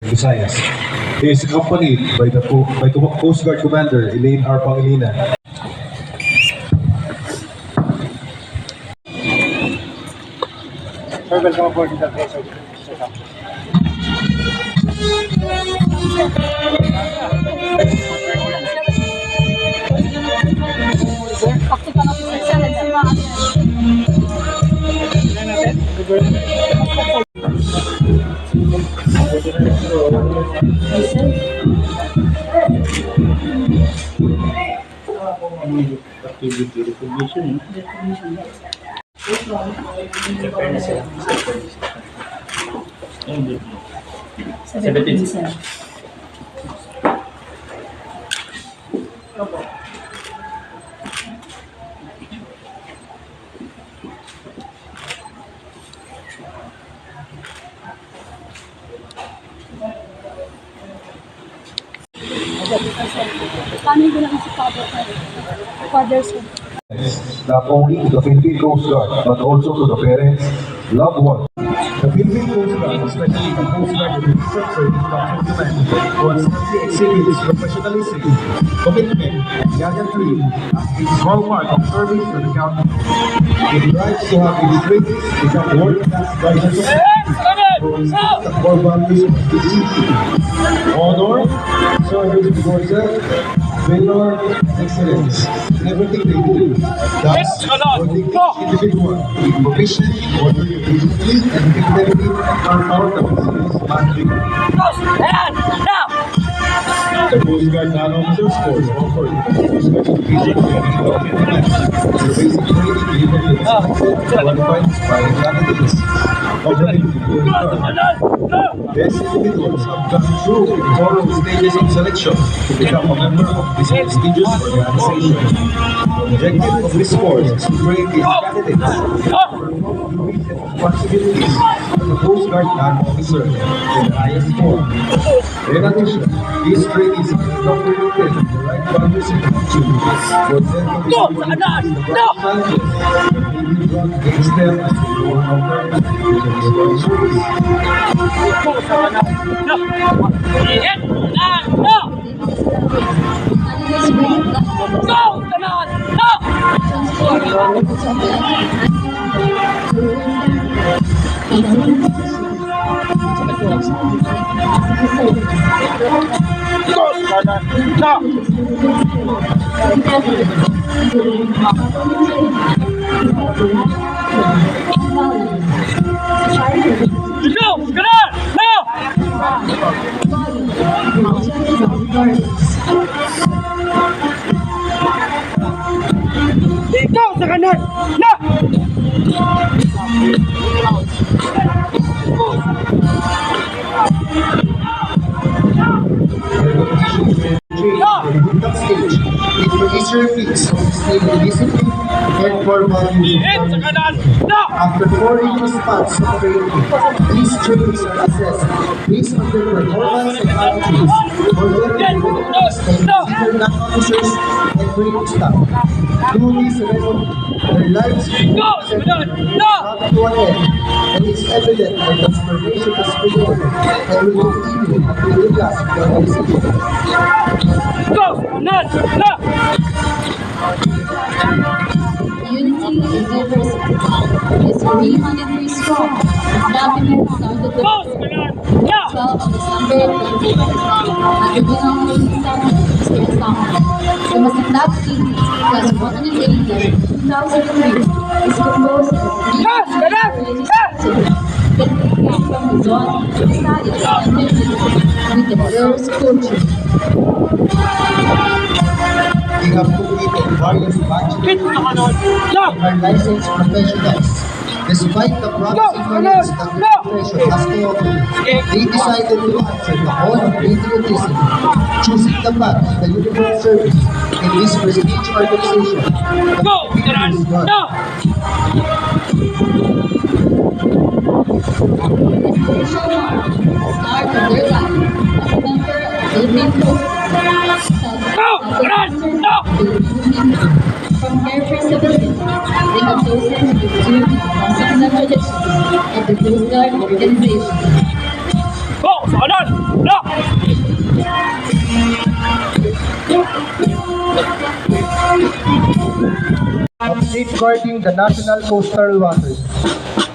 Visayas. He is accompanied by the Coast Guard Commander Elaine R. Pangilinan. Sir, welcome aboard the vessel. Activity recognition. Not only to the Philippine Coast Guard, but also to the parents, loved ones. The Philippine Coast Guard, especially the Coast Guard with structure instruction command, constantly exhibits professionalism, commitment, and gallantry as its hallmark of service to the country. It strives to have its traits become world-class guidance of the core values of the city. Honor, service before self, valor, excellence in everything they do. Thus, working each individual with provision, orderly, efficiently, and effectively are part of the city's magic. The Coast Guard non-officers course offered special basic training development the basic training given to the qualified aspiring candidates. Operating the Coast Guard. These individuals have gone through thorough stages of selection to become a member of this prestigious organization. The objective of this course is to train these candidates to perform duties and responsibilities of the Coast Guard non-officer in the highest form. In addition, these trainees are indoctrinated in the right values and attitudes for them to be able to face the right challenges that may be brought against them as they go out there to the service. Ikaw sa kanan! Na! Stage, it releases your feet so stable discipline and core values. After 4 years months of training, these trainees are assessed based on their performance and attitudes for them to be recognized by senior non-officers and training staff. Through this ceremony, their lives will not to an end, and it's evident that transformation has begun and will continue until the last of the organization. Unity in diversity is 300 strong. Its document started the 12th of December of 2020 at the General Assembly of the Masandap City Class 180 2003 is composed of 3 religious activities that came from the zone, studies, and with the diverse culture. They have completed various batches and are licensed professionals. Despite the promising knowledge that the profession has to offer, they decided to answer the call of patriotism, choosing the path of the uniformed service in this prestigious organization. Start of their life as a member of the Philippine Coast Guard. From carefree civilians, they have chosen to pursue the concepts and traditions of the Coast Guard organization. of safeguarding the national coastal waters,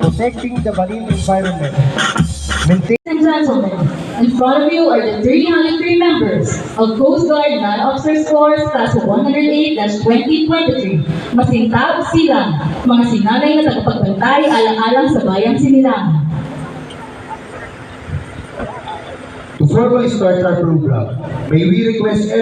protecting the marine environment, maintaining Ladies and gentlemen, in front of you are the 303 members of Coast Guard Non-Officers Corps Class 108-2023. Masinta o silang, mga sinanay na tagapagbantay alang-alang sa bayang sinilang. to formally start our program. May we request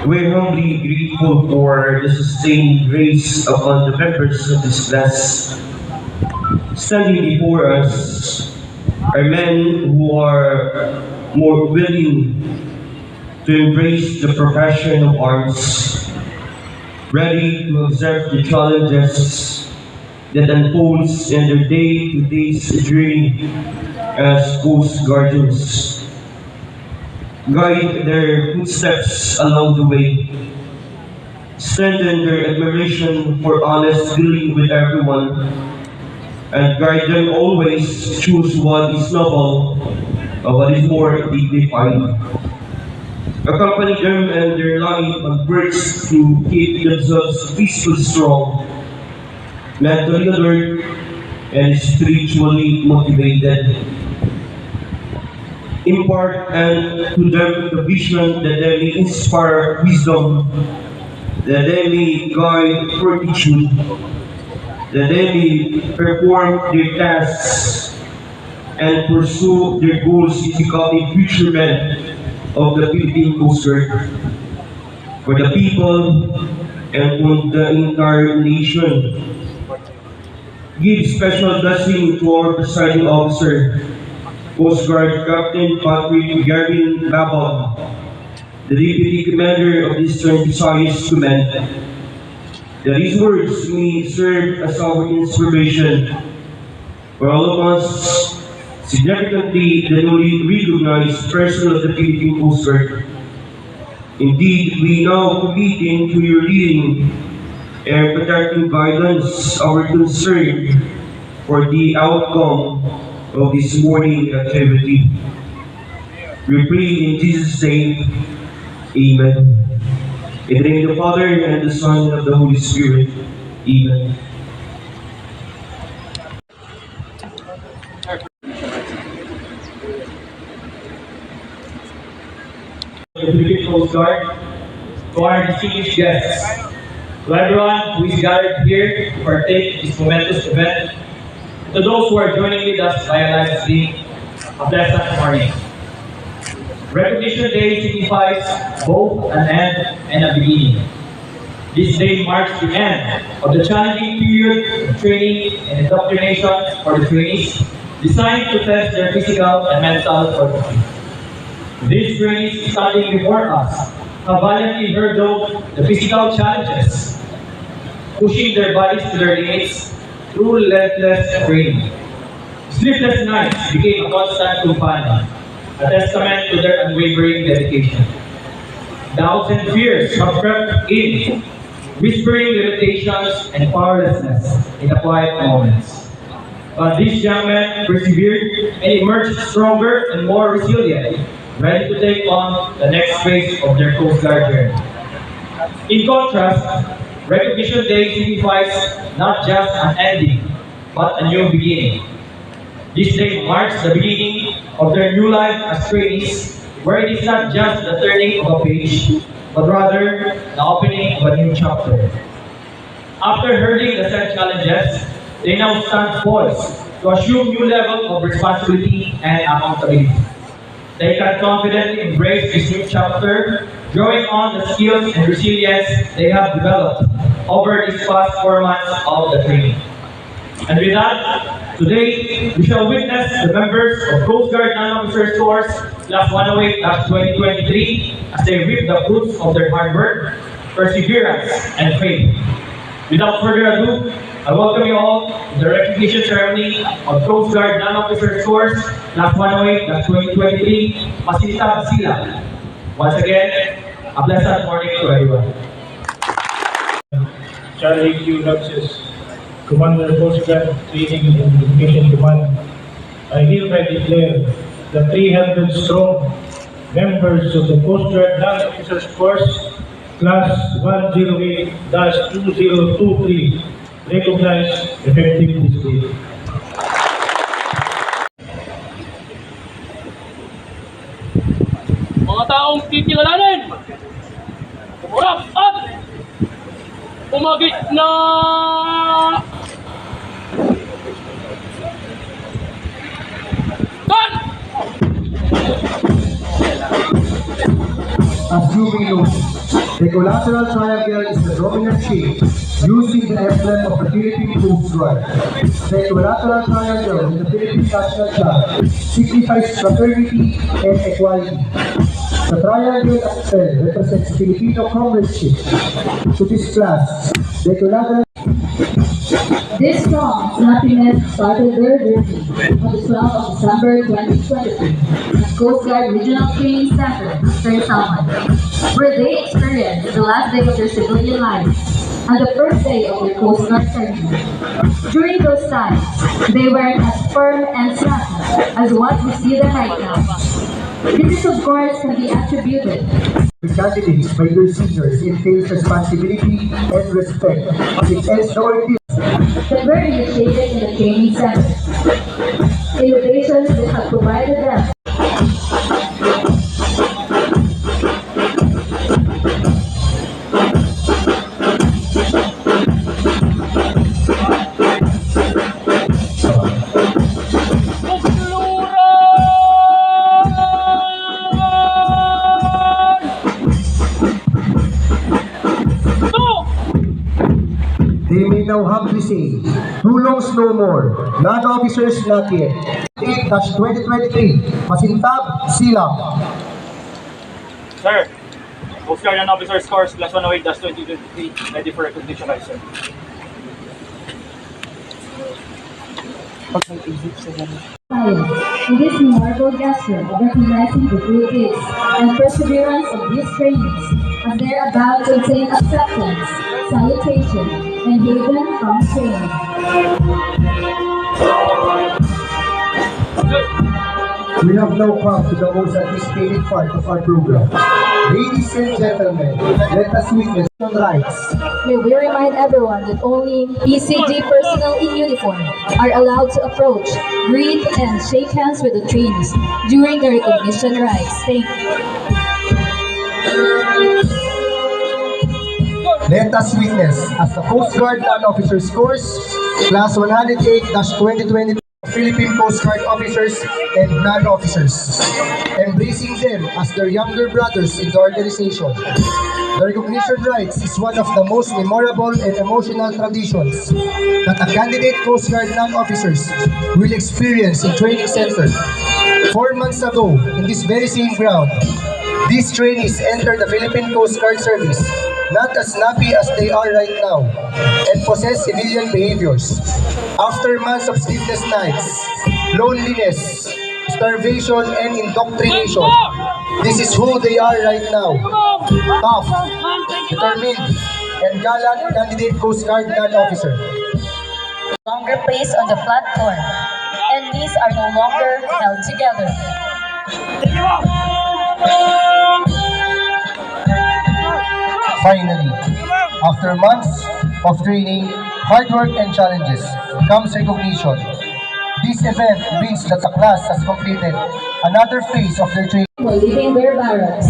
We're humbly grateful for the sustained grace upon the members of this class. Standing before us are men who are more willing to embrace the profession of arms, ready to observe the challenges that unfolds in their day-to-day journey as Coast Guardians. Guide their footsteps along the way, strengthen their admiration for honest dealing with everyone, and guide them always choose what is noble and what is more dignified. Accompany them and their life on works to keep themselves physically strong, mentally alert, and spiritually motivated. Impart and to them the vision that they may inspire wisdom, that they may guide fortitude, that they may perform their tasks and pursue their goals in becoming future men of the Philippine Coast Guard, for the people and for the entire nation. Give special blessing to our presiding officer, Coast Guard Captain Patrick Gavin Babon, the Deputy Commander of the Eastern Visayas Command, that his words may serve as our inspiration for all of us, significantly the newly recognized personnel of the Philippine Coast Guard. Indeed, we now committing to your leading and protecting guidance our concern for the outcome of this morning activity. We pray in Jesus' name, Amen. In the name of the Father, and the Son, and of the Holy Spirit, Amen. The Philippine Coast Guard, to our distinguished guests, to everyone who is gathered here to partake in this momentous event, and to those who are joining with us via live stream, a pleasant morning. Recognition Day signifies both an end and a beginning. This day marks the end of the challenging period of training and indoctrination for the trainees, designed to test their physical and mental fortitude. These trainees standing before us have valiantly hurdled the physical challenges, pushing their bodies to their limits through relentless training. Sleepless nights became a constant companion, a testament to their unwavering dedication. Doubts and fears have crept in, whispering limitations and powerlessness in the quiet moments. But these young men persevered and emerged stronger and more resilient, ready to take on the next phase of their Coast Guard journey. In contrast, Recognition Day signifies not just an ending, but a new beginning. This day marks the beginning of their new life as trainees, where it is not just the turning of a page, but rather the opening of a new chapter. After hurdling the set challenges, they now stand poised to assume new level of responsibility and accountability. They can confidently embrace this new chapter, drawing on the skills and resilience they have developed over these past 4 months of the training. And with that, today we shall witness the members of Coast Guard Non-Officer Course Class 108-2023 as they reap the fruits of their hard work, perseverance, and faith. Without further ado, I welcome you all to the recognition ceremony of Coast Guard Non-Officer Course Class 108-2023, Masintab Sila. Once again, a pleasant morning to everyone. Charlie Q. Luxus, Commander Coast Guard Training and Education Command, I hereby declare the 300 strong members of the Coast Guard Non-Officers Course Class 108-2023 recognized effective this day. Mga taong kikilalanin, umurap at umagit na gun! As you may know, the collateral triangle is the dominant shape using the emblem of the Philippine Coast Guard. The collateral triangle in the Philippine national flag signifies fraternity and equality. The triangle as well represents Filipino comradeship. To this class, the collateral This strong happiness started their journey on the 12th of December 2023 at Coast Guard Regional Training Center, St. Salman, where they experienced the last day of their civilian life and the first day of their Coast Guard training. During those times, they weren't as firm and snappy as what we see them right now. This, of course, can be attributed the candidates by their seniors entails responsibility and respect. It ends no ordeal. that were initiated in the training center. Innovations that have provided them They may now humbly say, too long's no more, non-officers not yet. 8-2023, Masintab, Sila. Sir, Coast Guard Non-Officer Course Class 108-2023, ready for recognition, right, sir? in this memorable gesture of recognizing the good deeds and perseverance of these trainees as they're about to obtain acceptance, salutation, and haven from training. We have now come to the most anticipated part of our program. Ladies and gentlemen, let us witness human rights. May we remind everyone that only PCG personnel in uniform are allowed to approach, greet, and shake hands with the trainees during the recognition rites. Thank you. Let us witness as the Coast Guard Non-Officers Course, Class 108-2023, Philippine Coast Guard officers and non-officers, embracing them as their younger brothers in the organization. The recognition rites is one of the most memorable and emotional traditions that a candidate Coast Guard non-officers will experience in training center. 4 months ago, in this very same ground, these trainees entered the Philippine Coast Guard Service, not as snappy as they are right now, and possess civilian behaviors. After months of sleepless nights, loneliness, starvation, and indoctrination, this is who they are right now. Tough, determined, and gallant candidate Coast Guard non-officer. Longer placed on the platform, and these are no longer held together. Finally, After months of training, hard work and challenges, comes recognition. This event means that the class has completed another phase of their training. For leaving their barracks,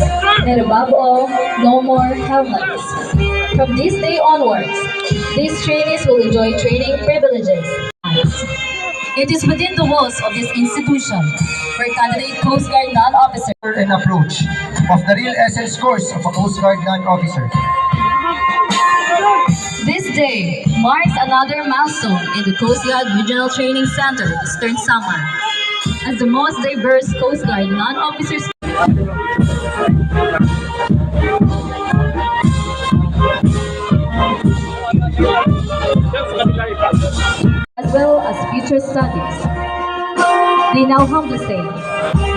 and above all, no more helmets. From this day onwards, these trainees will enjoy training privileges. It is within the walls of this institution where candidate Coast Guard non-officer And approach of the real essence course of a Coast Guard non-officer. This day marks another milestone in the Coast Guard Regional Training Center, Eastern Samar, as the most diverse Coast Guard non-officers as well as future studies. They now humbly say,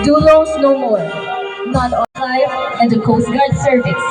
"Dulos no more, none of life and the Coast Guard service."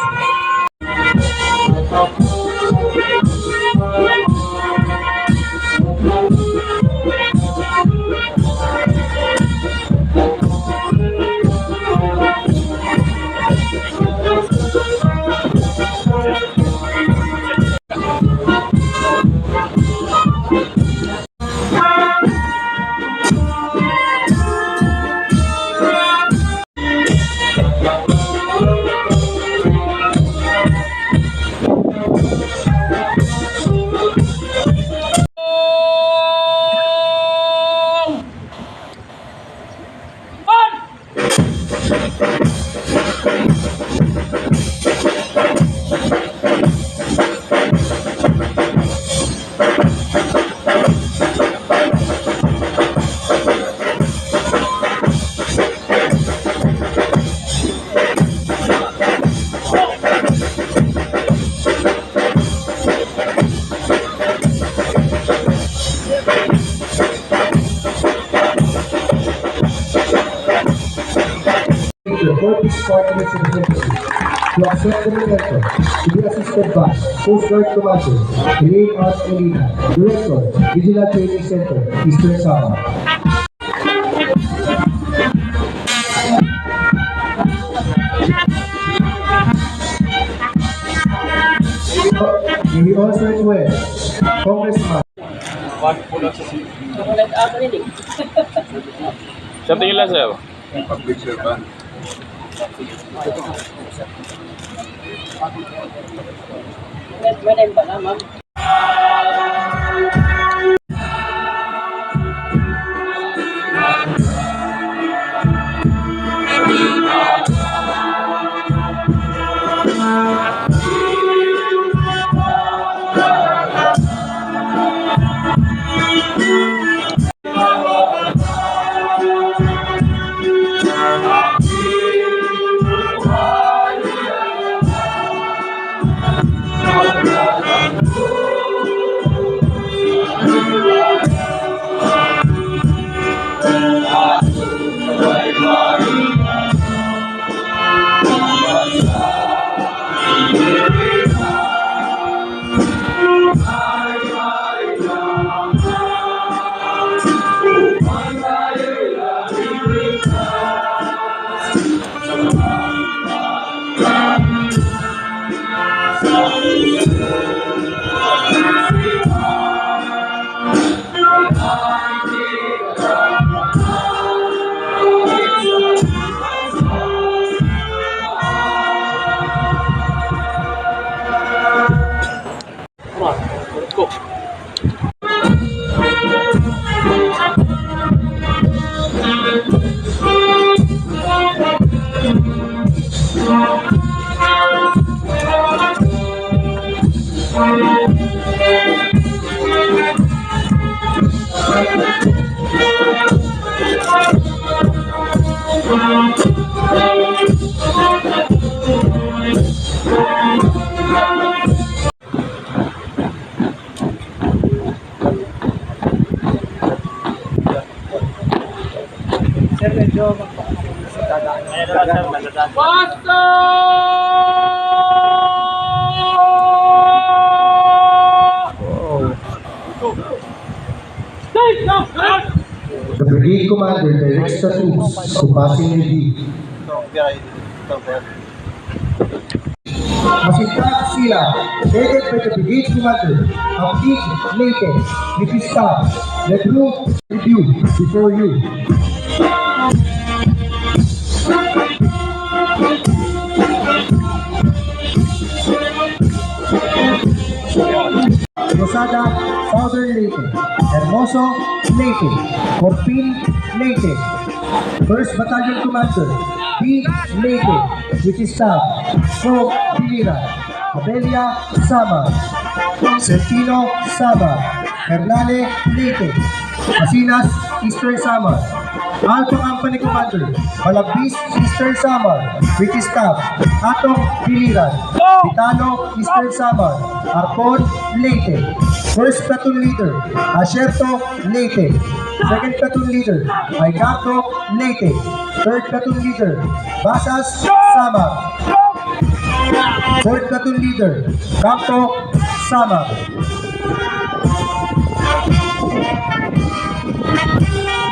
The 4th Department of Infantry to accept the momentum to be assisted by Coast Guard Commander Elaine R. Molina, Director, Regional Training Center, Eastern Samar. We also request Congressman Sa tingin lang sa'yo? The Brigade Commander directs the troops to passing review. Masintag sila, headed by the Brigade Commander of Big Leyte, which is staff. The group review before you. Rosada, Southern Leyte, Hermoso, Leyte, Corpin, Leyte, 1st Battalion Commander, B. Leyte, which is staff, Co. Pilira, Abelia, Sama, Sertino, Sama, Hernale, Leyte, Asinas, Eastern Samar, Alpha Company Commander, Malabis, Eastern Samar, which is staff, Atong Piliran, Vitano, Eastern Samar, Arcon, Leyte, 1st Platoon Leader, Asherto, Leyte, 2nd Platoon Leader, Aigato, Leyte, 3rd Platoon Leader, Basas, Samar, 4th Platoon Leader, Campo, Samar.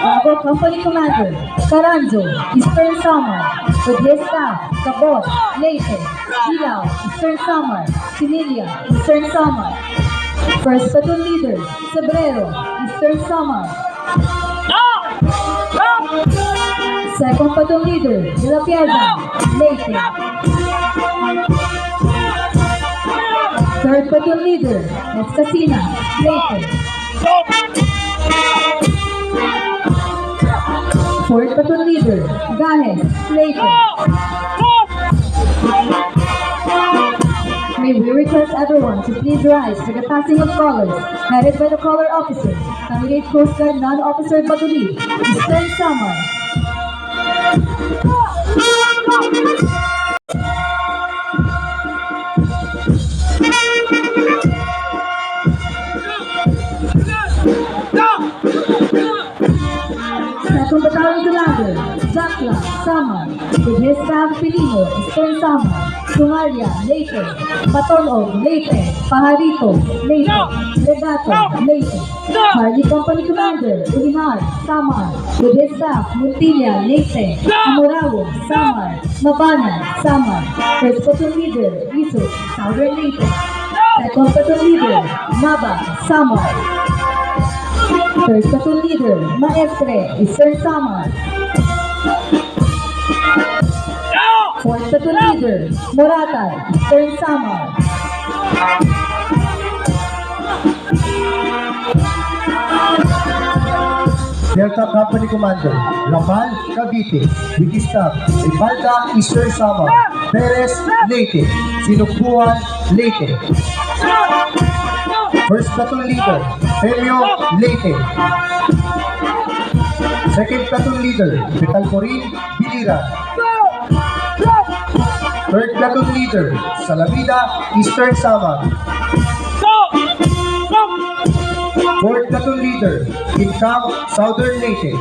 Bravo Company Commander, Caranzo, Eastern Samar, with his staff, Cabot, Leyte, Ilaw, Eastern Samar, Sinilia, Eastern Samar. 1st Platoon Leader, Sebrero, Eastern Samar. 2nd Platoon Leader, De La Piazza, Leyte. 3rd Platoon Leader, Escasina, Leyte. 4th Platoon Leader, Ganes, Leyte. May we request everyone to please rise for the passing of colors, headed by the color officer, Candidate Coast Guard Non-Officer Batuli, Eastern Samar. Second Battalion Commander, Jakla, Samar, with his staff Pilino, Eastern Samar, Sumaria, Leyte, Batonog, Leyte, Pajarito, Leyte, Regato, Leyte, Charlie Company Commander, Ulinar, Samar, with his staff Montilla, Leyte, Amorao, Samar, Mabana, Samar, 1st Platoon Leader, Yusuf, Southern Leyte, 2nd Platoon Leader, Maba, Samar, 3rd Platoon Leader, Maestre, Eastern Samar. 4th Platoon Leader, Moratay, Eastern Samar. Delta Company Commander, Lamal, Cavite, with his staff, Ibalda, Eastern Samar, Perez, Leyte, Sinubuan, Leyte. 1st Platoon Leader, Femio, Leyte. 2nd Platoon Leader, Betalcorin, Bilira. 3rd Platoon Leader, Salamida, Eastern Samar. 4th Platoon Leader, Incam, Southern Leyte.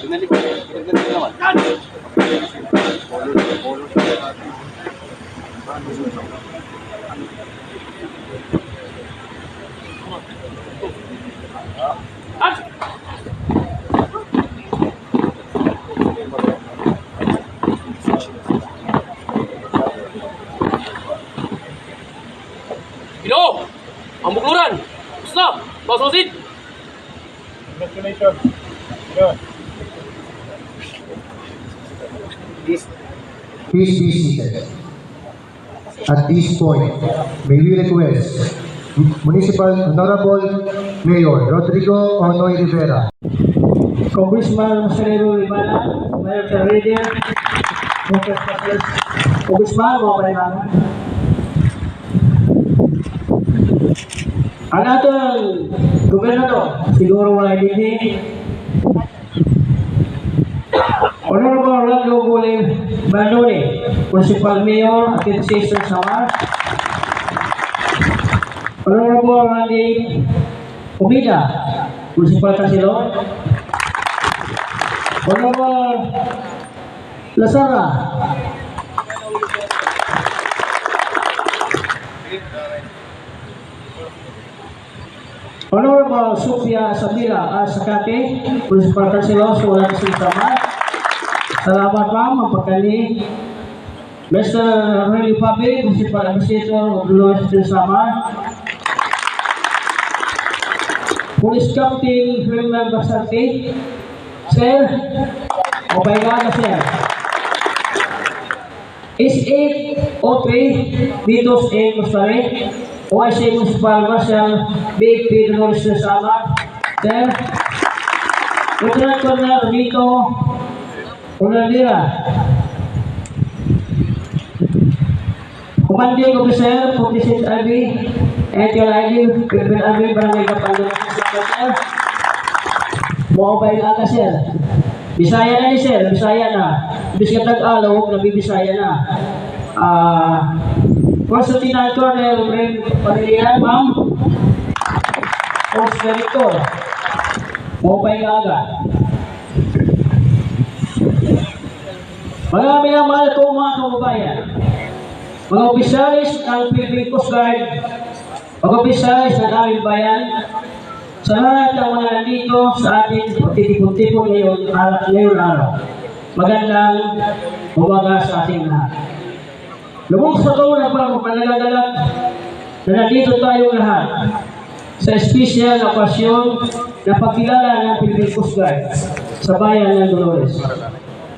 Binalik Ginoo, ang bukluran. Gusto, masusid. Congratulations. Good. Please be seated. At this point, may we request Municipal Honorable Mayor Rodrigo Onoy Rivera, Congressman Marcelino Limana, Mayor Terredia, Congressman, mga kailangan. Ang ating gobernador, siguro wala hindi, Honorable Orlando Guling Bandone, Municipal Mayor, Atin Sister Samar, Honorable Randy Umida, Municipal Councilor, Honorable Lazara, Honorable Sofia Sabira Sakate, Municipal Councilor, Sulan Sinsama. Salamat ma'am, ang pagkali. Mr. Rally Public, Municipal Administrator, Luis Sinsama. Police Captain Wilmer Basarte, Sir, mapailaga Sir. S8 OP, Vitos A. Mustare, OIC Municipal Marshal, BFP Dolores Sama, Sir. Lieutenant Colonel Vito Unaldira, Commanding Officer, 46 IB, Etiel IB, Philippine IB, Barangay Kapandulan, Sir. Mapailaga Sir. Bisaya na ni Sir, Bisaya na. Bisaya Tag-Alog, nabibisaya na. First Lieutenant Colonel Ren Pamilihan, ma'am. Post Director. Mapailaga. Mga minamahal ko mga kababayan, mga opisyalis ng Philippine Coast Guard, mga opisyalis ng aming bayan, sa lahat ng mga nandito sa ating pagtitipon-tipon ngayon araw. Magandang umaga sa ating lahat. Lubog sa kauna pa ang panagagalak na nandito tayong lahat sa espesyal na okasyon na pagkilala ng Philippine Coast Guard sa bayan ng Dolores.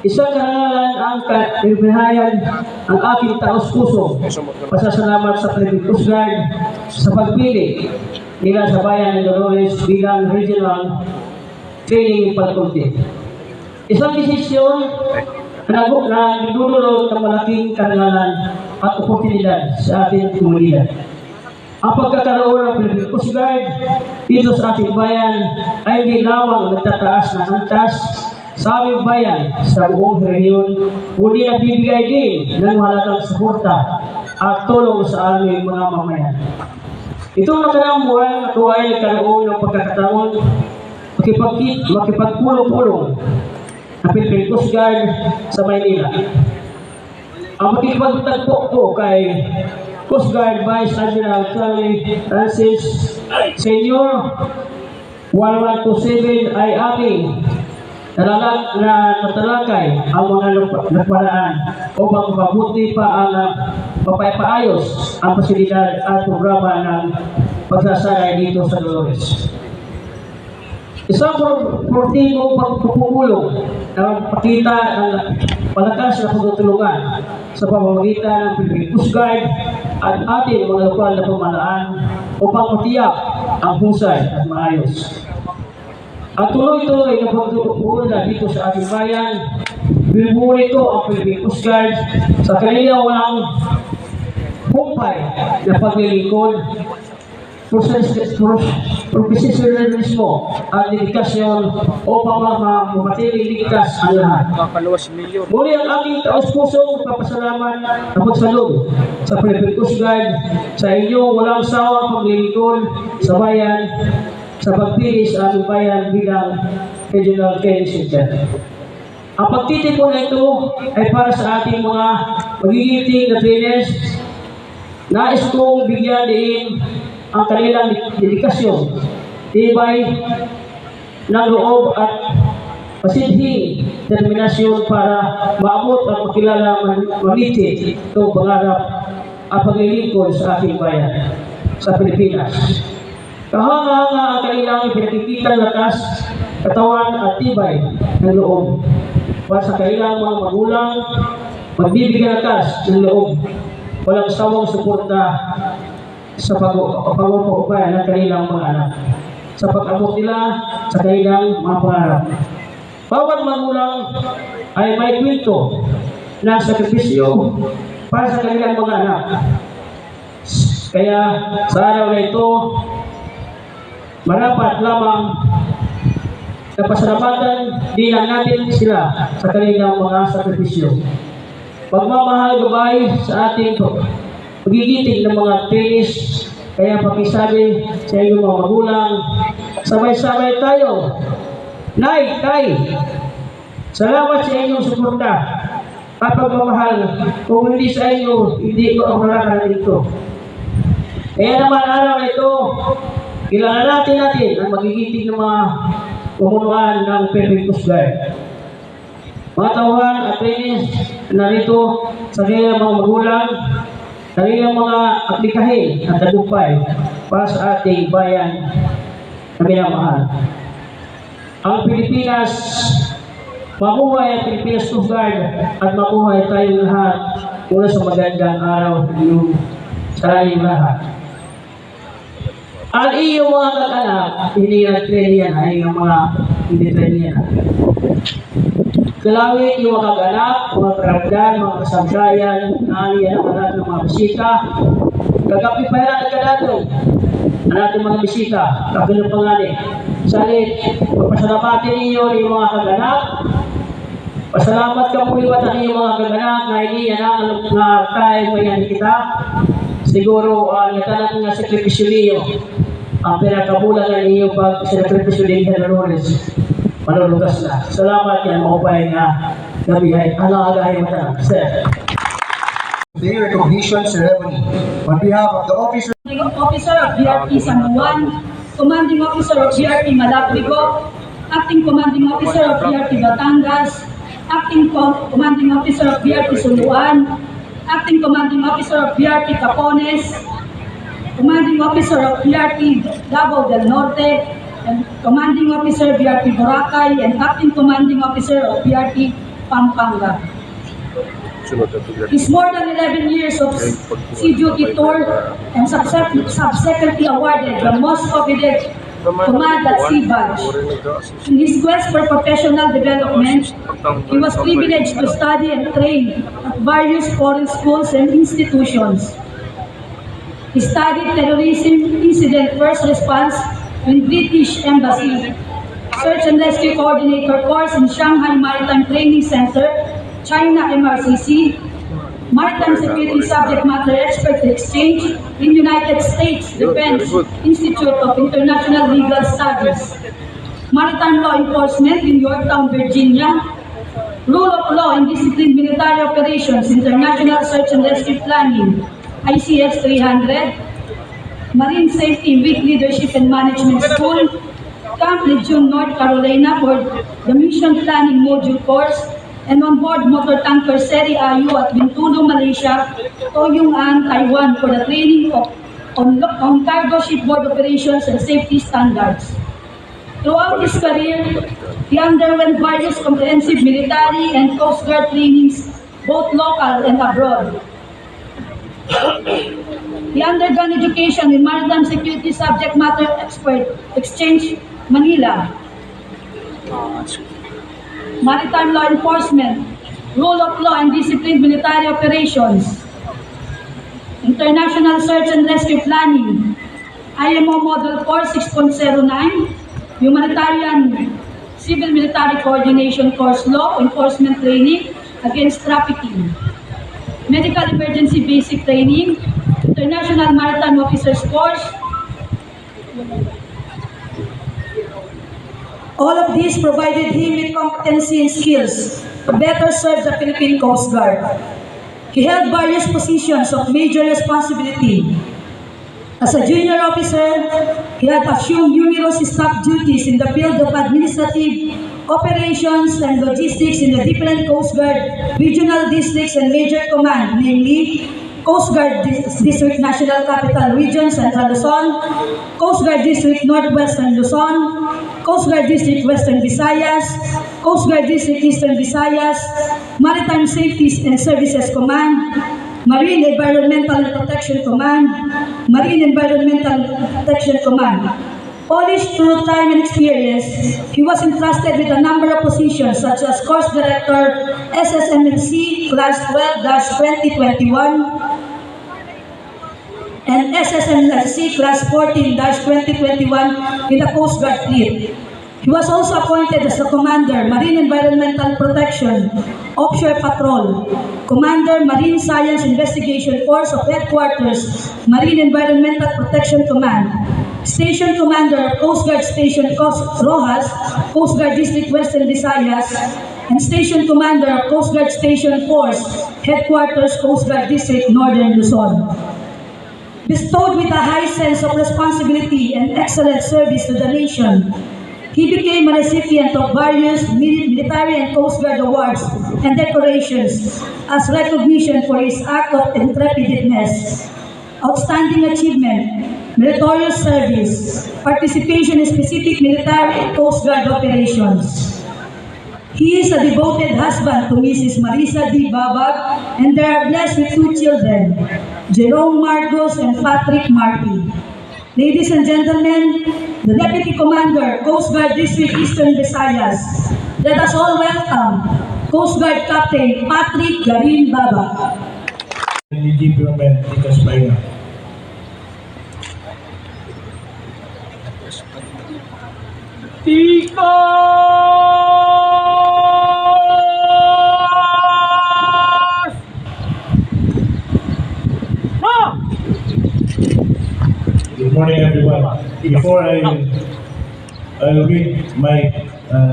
Isang karangalan ang kaibihayan ang aking taos-puso. Pasasalamat sa Philippine Coast Guard sa pagpili nila sa bayan ng Dolores bilang regional training faculty. Isang desisyon na nagdudulot ng malaking karangalan at oportunidad sa ating komunidad. Ang pagkakaroon ng Philippine Coast Guard dito sa ating bayan ay hindi lamang nagtataas ng antas sa aming bayan sa buong rehiyon, kundi nagbibigay din ng mahalagang suporta at tulong sa aming mga mamayan. Itong nakaraang buwan, ako ay nagkaroon ng pagkakataon makipagpulong-pulong ang Philippine Coast Guard sa Maynila. Ang makipagtagpo ko kay Coast Guard Vice Admiral Charlie Francis Senior 1127 ay ating natalakay ang mga naparaan upang mabuti pa ang papaayos ang pasilidad at programa ng pagsasakay dito sa Dolores. Isang portibong pagpupulong na pakita ng palakas na pagtutulungan sa pamamagitan ng Philippine Coast Guard at ating mga lokal na pamahalaan upang matiyak ang husay at maayos. At tuloy-tuloy na pagtutunan dito sa ating bayan, binuburi ko ang Philippine Coast Guard sa kanilang walang humpay na paglilingkod, profesionalismo at dedikasyon upang mamatiling ligtas ang lahat. Muli ang aking taos-pusong papasalamat at pagsalub sa Philippine Coast Guard sa inyong walang sawang paglilingkod sa bayan sa pagpili sa aming bayan bilang Regional Training Center. Ang pagtitipon na ito ay para sa ating mga magigiting na trainers Nais kong bigyan din ang kanilang dedikasyon, tibay ng loob at pasidhing determinasyon para maabot at makilala mamiti itong pangarap at paglilingkod sa ating bayan, sa Pilipinas. Kahanga-hanga ang kanilang pinakikita lakas, katawan at tibay ng loob para sa kanilang mga magulang, magbibigay lakas ng loob, walang sawang suporta sa pag-upay ng kanilang mga anak, sa pag-abot nila sa kanilang mga pangarap. Bawat magulang ay may kwento ng sakripisyo para sa kanilang mga anak. Kaya sa araw na ito, marapat lamang na pasalamatan din natin sila sa kanilang mga sakripisyo. Pagmamahal gabay sa ating pagigiting ng mga tinis, kaya pakisabi sa inyong mga magulang, sabay-sabay tayo. Nay, tay, salamat sa inyong suporta at pagmamahal. Kung hindi sa inyo, hindi ko ang marakaran dito. Kaya naman araw na ito, kilala natin ang magigiting ng mga pumunuan ng Philippine Coast Guard. Mga tauhan at trainees narito sa kanilang mga magulang, kanilang mga aplikahin at tagumpay para sa ating bayan na minamahal. Ang Pilipinas, mabuhay ang Pilipinas Coast Guard at mabuhay tayong lahat mula sa magandang araw ng sa inyong lahat. Ang iyong mga kag-anak, hindi nag-train yan, ay yung mga hindi train yan. Kalawin yung mga kag-anak, mga karagdan, mga kasangkayan, naaliyan ang lahat ng mga bisita. Kagapi pa yan ang kadatong ang ating mga bisita, kagulang pangalit. Salit, papasalamatin ninyo yung mga kag-anak. Pasalamat ka po iwat ang iyong mga kag-anak na hindi yan ang tayo mayan kita. Siguro, nagtanong nga sakripisyo niyo. Ang pinakabulan ng iyong pag-sakripisyo din sa Dolores. Malulugas na. Salamat yan, makupay na gabihay. Ang agahay mo na, sir. The recognition ceremony. On behalf of the officers, Officer of BRP San Juan, Commanding Officer of BRP Malabrigo, Acting Commanding Officer of BRP Batangas, Acting Commanding Officer of BRP Suluan, Acting Commanding Officer of BRP Capones, Commanding Officer of BRP Davao del Norte, and Commanding Officer BRP Boracay, and Acting Commanding Officer of BRP Pampanga. His more than 11 years of sea duty tour and subsequently awarded the most coveted Command at Sea badge. In his quest for professional development, he was privileged to study and train at various foreign schools and institutions. He studied terrorism incident first response in British Embassy, Search and Rescue Coordinator course in Shanghai Maritime Training Center, China MRCC, Maritime Security Subject Matter Expert Exchange in United States Defense Institute of International Legal Studies, Maritime Law Enforcement in Yorktown, Virginia, Rule of Law and Disciplined Military Operations, International Search and Rescue Planning, ICS 300, Marine Safety Week Leadership and Management School, Camp Lejeune, North Carolina for the Mission Planning Module course, and on board motor tanker Seri Ayu at Bintulu, Malaysia, Toyong An, Taiwan for the training on cargo shipboard operations and safety standards. Throughout his career, he underwent various comprehensive military and Coast Guard trainings, both local and abroad. He undergone education in Maritime Security Subject Matter Expert Exchange, Manila, Maritime Law Enforcement, Rule of Law and Disciplined Military Operations, International Search and Rescue Planning, IMO Model 4 6.09, Humanitarian Civil Military Coordination Course Law Enforcement Training Against Trafficking, Medical Emergency Basic Training, International Maritime Officers Course. All of these provided him with competency and skills to better serve the Philippine Coast Guard. He held various positions of major responsibility. As a junior officer, he had assumed numerous staff duties in the field of administrative operations and logistics in the different Coast Guard regional districts and major command, namely Coast Guard District National Capital Region Central Luzon, Coast Guard District Northwestern Luzon, Coast Guard District Western Visayas, Coast Guard District Eastern Visayas, Maritime Safety and Services Command, Marine Environmental and Protection Command, Marine Environmental Protection Command. Polish through time and experience, he was entrusted with a number of positions such as Course Director, SSMNC Class 12-2021, and SSMNC Class 14-2021 in the Coast Guard Fleet. He was also appointed as the Commander, Marine Environmental Protection, Offshore Patrol, Commander, Marine Science Investigation Force of Headquarters, Marine Environmental Protection Command, Station Commander, Coast Guard Station Rojas, Coast Guard District Western Visayas, and Station Commander, Coast Guard Station Force, Headquarters, Coast Guard District Northern Luzon. Bestowed with a high sense of responsibility and excellent service to the nation, he became a recipient of various military and Coast Guard awards and decorations as recognition for his act of intrepidness, outstanding achievement, meritorious service, participation in specific military and Coast Guard operations. He is a devoted husband to Mrs. Marisa D. Babag, and they are blessed with 2 children, Jerome Marcos and Patrick Marty. Ladies and gentlemen, the Deputy Commander, Coast Guard District Eastern Visayas, let us all welcome Coast Guard Captain Patrick Garin Babag. Development Tikas Bayan. Good morning, everyone. Before I read my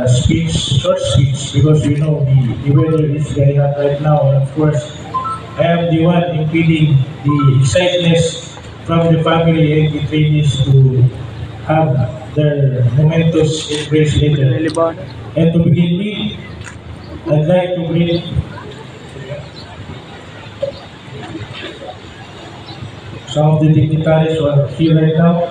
short speech, because you know the weather is very hot right now, and of course, I am the one impeding the excitement from the family and the trainees to have their momentous embrace later. And to begin with, I'd like to greet some of the dignitaries who are here right now.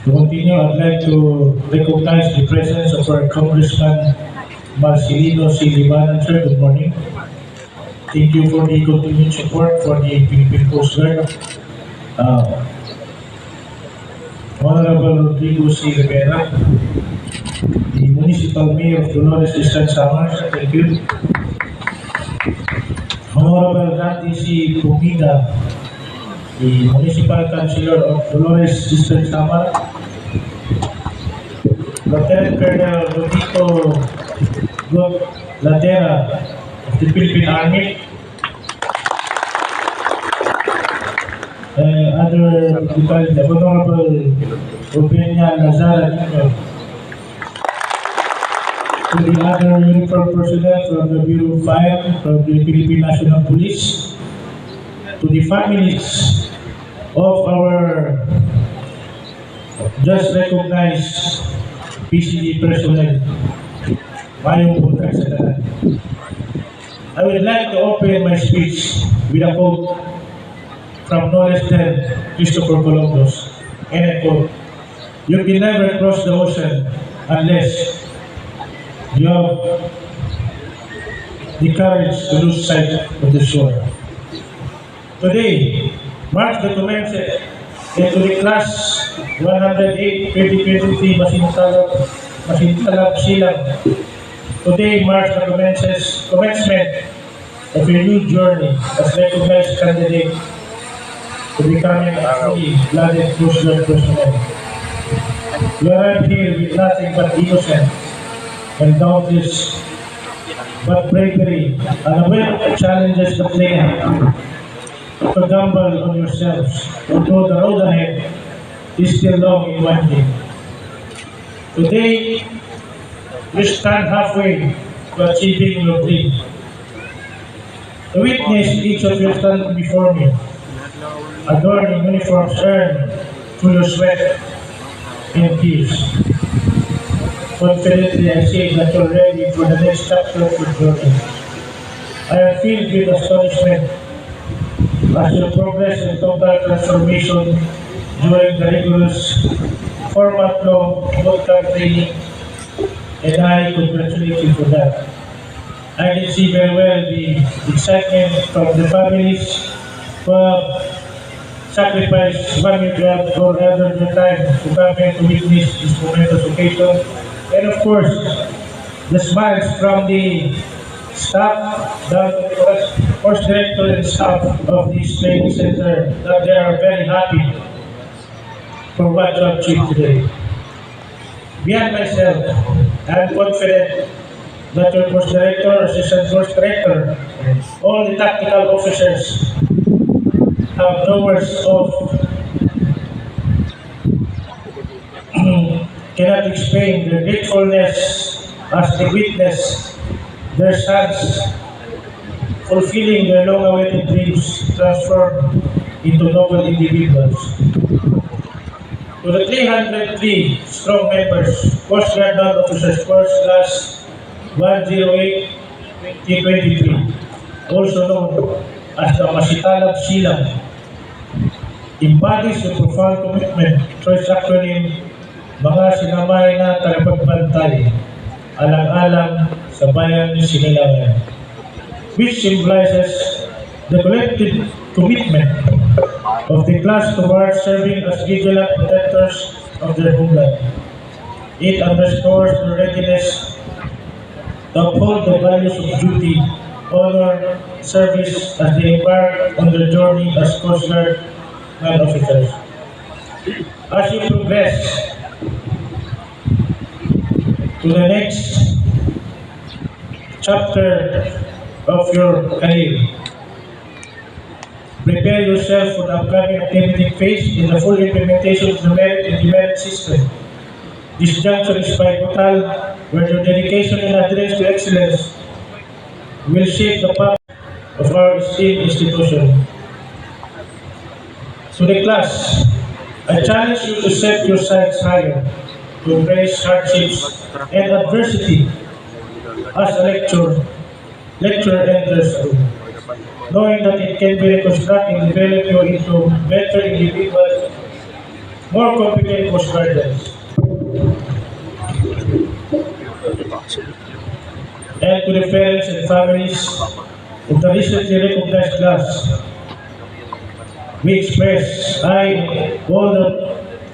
To continue, I'd like to recognize the presence of our Congressman Marcelino C. Libanan. Sir, good morning. Thank you for the continued support for the Philippine Coast Guard. Honorable Rodrigo C. Rivera, the Municipal Mayor of Dolores Eastern Samar, thank you. Honorable Randy C. Pumida, the Municipal Councilor of Dolores Eastern Samar. Lieutenant Colonel Rodrigo Ladera of the Philippine Army. Other the Honorable Rubenia Lazara Nino. To the other uniformed personnel from the Bureau of Fire, from the Philippine National Police. To the families of our just recognized PCD personnel. Mayong buntag sa tanan. I would like to open my speech with a quote from no less than Christopher Columbus, and I quote, "You can never cross the ocean unless you have the courage to lose sight of the shore." Today marks the commencement into the class 108 2023 Masintalab Silang. Today marks the commencement of a new journey as recognized candidate to becoming a fully blooded Coast Guard personnel. We arrived here with nothing but innocence and doubtless but bravery, unaware of the challenges that lay ahead. To gamble on yourselves, although the road ahead is still long in one day. Today, you stand halfway to achieving your dream. To witness each of you standing before me, adorned in uniforms earned through your sweat and tears. Confidently, I say that you're ready for the next chapter of your journey. I am filled with astonishment as you progress in total transformation during the rigorous format-long bootcamp training, and I congratulate you for that. I can see very well the excitement from the families who have sacrificed one new job or other their time to come here to witness this momentous occasion. And of course, the smiles from the staff, the course director and staff of this training center, that they are very happy for what you have achieved today. Beyond myself, I am confident that your course director, assistant course director, all the tactical officers have no words of cannot explain their gratefulness as they witness their sons fulfilling their long-awaited dreams transformed into noble individuals. To the 303 strong members, Coast Guard Officers Course Class 108-2023, also known as the Masitalab Silang, embodies the profound commitment through its acronym, mga sinamay na tagapagbantay, alang-alang sa bayan ni Sinilangan, which symbolizes the collective commitment of the class towards serving as vigilant protectors of their homeland. It underscores the readiness to uphold the values of duty, honor, service as they embark on their journey as Coast Guard officers. As you progress to the next chapter of your career, prepare yourself for the upcoming academic phase in the full implementation of the merit and demerit system. This juncture is pivotal, where your dedication and adherence to excellence will shape the path of our esteemed institution. To the class, I challenge you to set your sights higher, to embrace hardships and adversity as a lecturer enters through, knowing that it can be reconstructed and develop you into better individuals, more competent Coast Guardians. And to the parents and families of the recently recognized class, we express, all the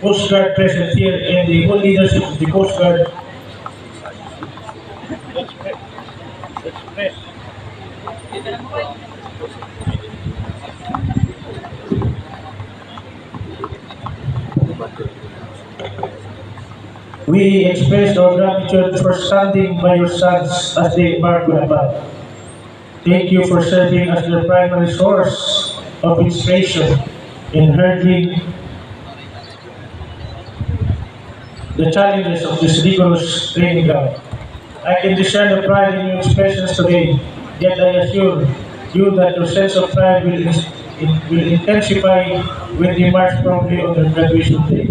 Coast Guard present here and the whole leadership of the Coast Guard, we express our gratitude for standing by your sons as they embark on a path. Thank you for serving as their primary source of inspiration in hurdling the challenges of this rigorous training ground. I can discern the pride in your expressions today, yet I assure you that your sense of pride will intensify when you march proudly on your graduation day.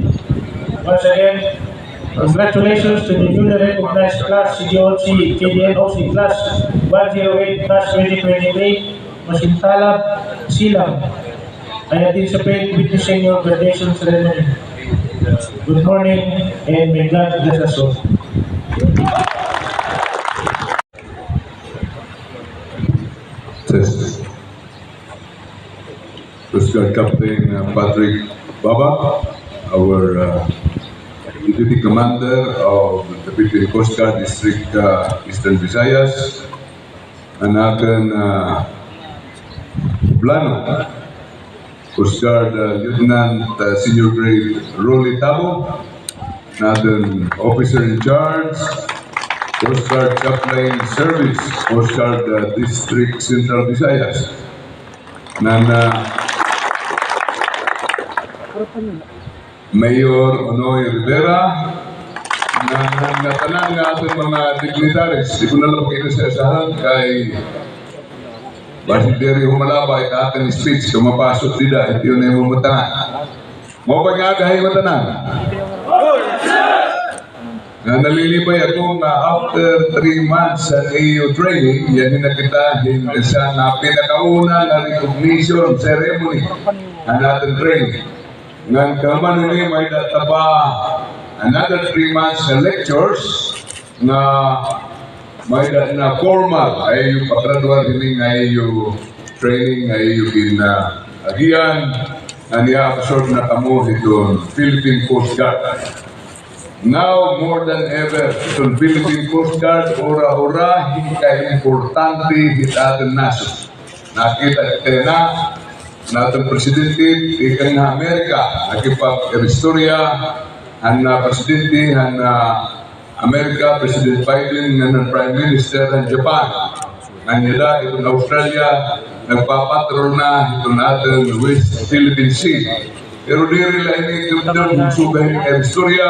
Once again, congratulations to the newly recognized class CDOC KDNOC class 108/2023, Masitalab Silang. I anticipate witnessing your graduation ceremony. Good morning and may God bless us all. Coast Guard Captain Patrick Baba, our Deputy Commander of the Philippine Coast Guard District Eastern Visayas, and ating Plano, Coast Guard Lieutenant Senior Grade Rolly Tabo, natin officer in charge, Coast Guard Chaplain Service, Coast Guard District Central Visayas. Mayor Onoy Rivera, natanan nga ating mga dignitaries. Di ko na lang pakita sa asahan kay Basideri Humalabay ka ating speech, kumapasok dida, ito yun ay mumutangan. Mo pa nga kahay matanan? Nalilibay ako nga after 3 months sa AU training, yan na kita sa pinakauna na recognition ceremony ang ating training. Nang kaman ini may databa another 3 months na lectures na may na formal ay yung pagraduan ini ay yung training ay yung agian na niya-absorb na kamo itong Philippine Coast Guard. Now, more than ever, itong Philippine Coast Guard, ora-ora, hindi ka-importante hitatin naso. Nakita ito na, natong presidente, ikan na Amerika, nakipag-istorya, ang presidente, ang Amerika, President Biden, ng Prime Minister ng Japan. Ang nila, itong Australia, nagpapatrol na ito natin West Philippine Sea. Pero di rin lang ito doon, sugahin ng istorya.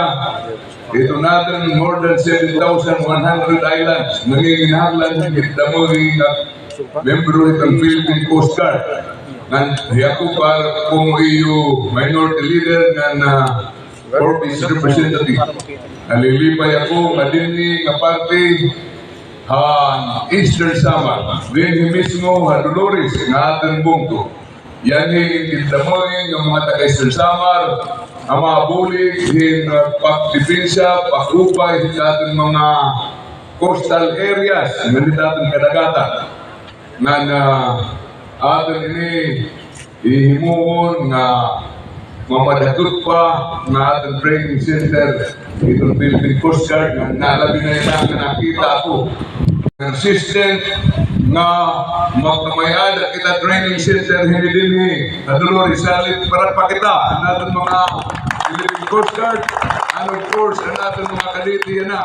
Ito natin more than 7,100 islands. Nanginginahanglan, itamo rin membro itong Philippine Coast Guard. Ako para kung iyo minority leader na Forbes representative. Nalilipay ako madini nga parte Eastern Samar. Din mismo Dolores nga ating bungto. Yan hintindamoy ng mga taga-Eastern Samar, ang mga bulig, pagdipensya, pag-upay sa ating mga coastal areas, nandito ating kadagatan. Na atin ini ihimuon nga mamadagot pa na ating training center itong Philippine Coast Guard na nalabi na nila na nakita ako. Consistent na magkamayada kita training center hindi din na Dolores salit para pakita ang ating mga Philippine Coast Guard and of course ang ating mga kaditi na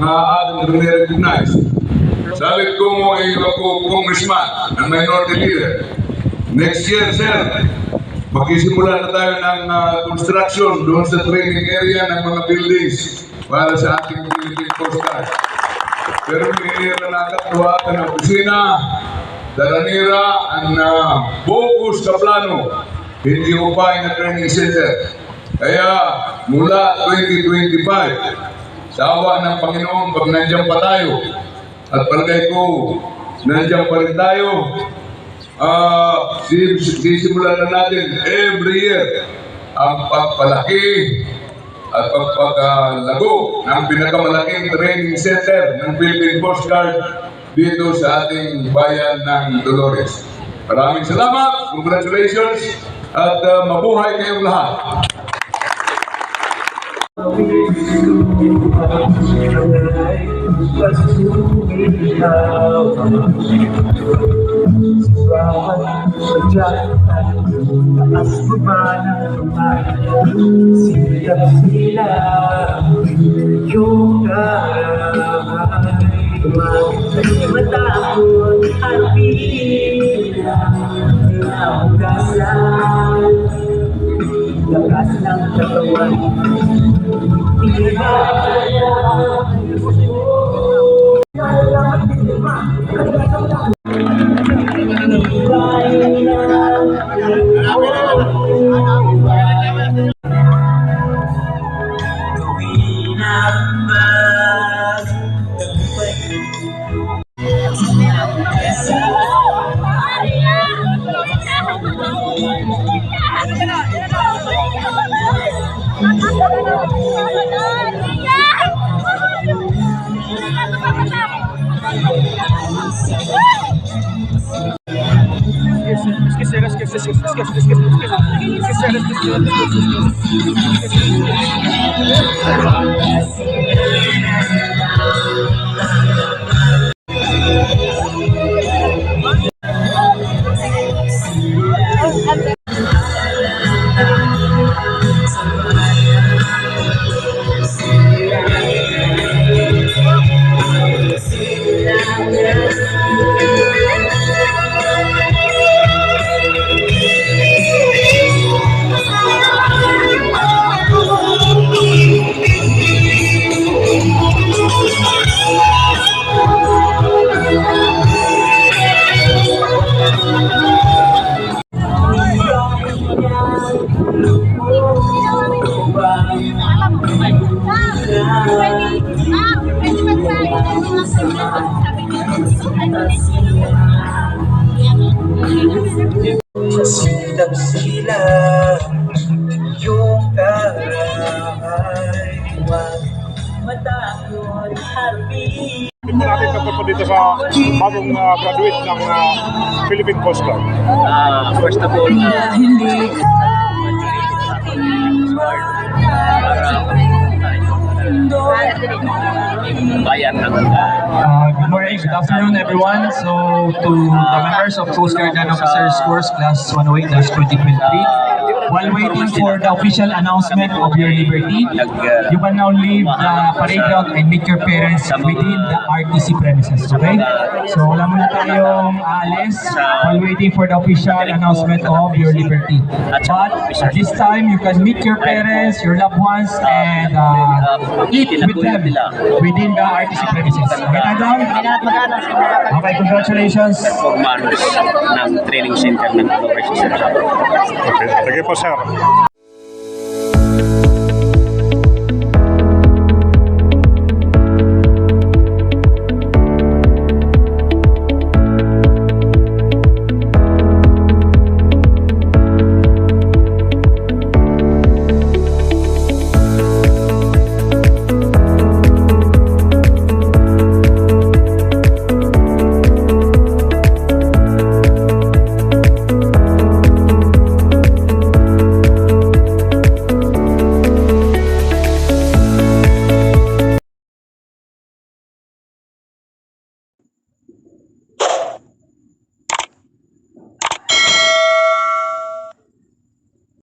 ating recognize. Salit ko mo ay ako congressman and minority leader. Next year, sir, magsisimula na tayo ng construction doon sa training area ng mga buildings para sa ating Philippine Coast Guard. Pero hindi na nakatuwa ng opisina, daranira ang focus sa plano, hindi upay na training center. Kaya mula 2025, sa awa ng Panginoon, pag nandiyan pa tayo, at palagay ko, nandiyan pa rin tayo, sisimulan na natin every year ang pagpalaki at pagpaglago ng pinakamalaking training center ng Philippine Coast Guard dito sa ating bayan ng Dolores. Maraming salamat, congratulations, at mabuhay kayong lahat. Matapos harapin ang hugasan, lakas ng katawan. Silap sila yung karay. Huwag matakot harapin. Natin tungkol dito sa bagong graduate ng Philippine Coast Guard. First of all, bayan ng Good morning, good afternoon everyone. So to the members of Coast Guard Land Officers Course Class 108-2023, while waiting for the official announcement of your liberty, you can now leave the parade route and meet your parents within the RTC premises, okay? So wala muna tayong aalis while waiting for the official announcement of your liberty. But at this time, you can meet your parents, your loved ones, and eat with them within the RTC premises. Okay, Tadam? Okay, congratulations. performance ng training center ng Flores Reserve. Okay, sige po sir.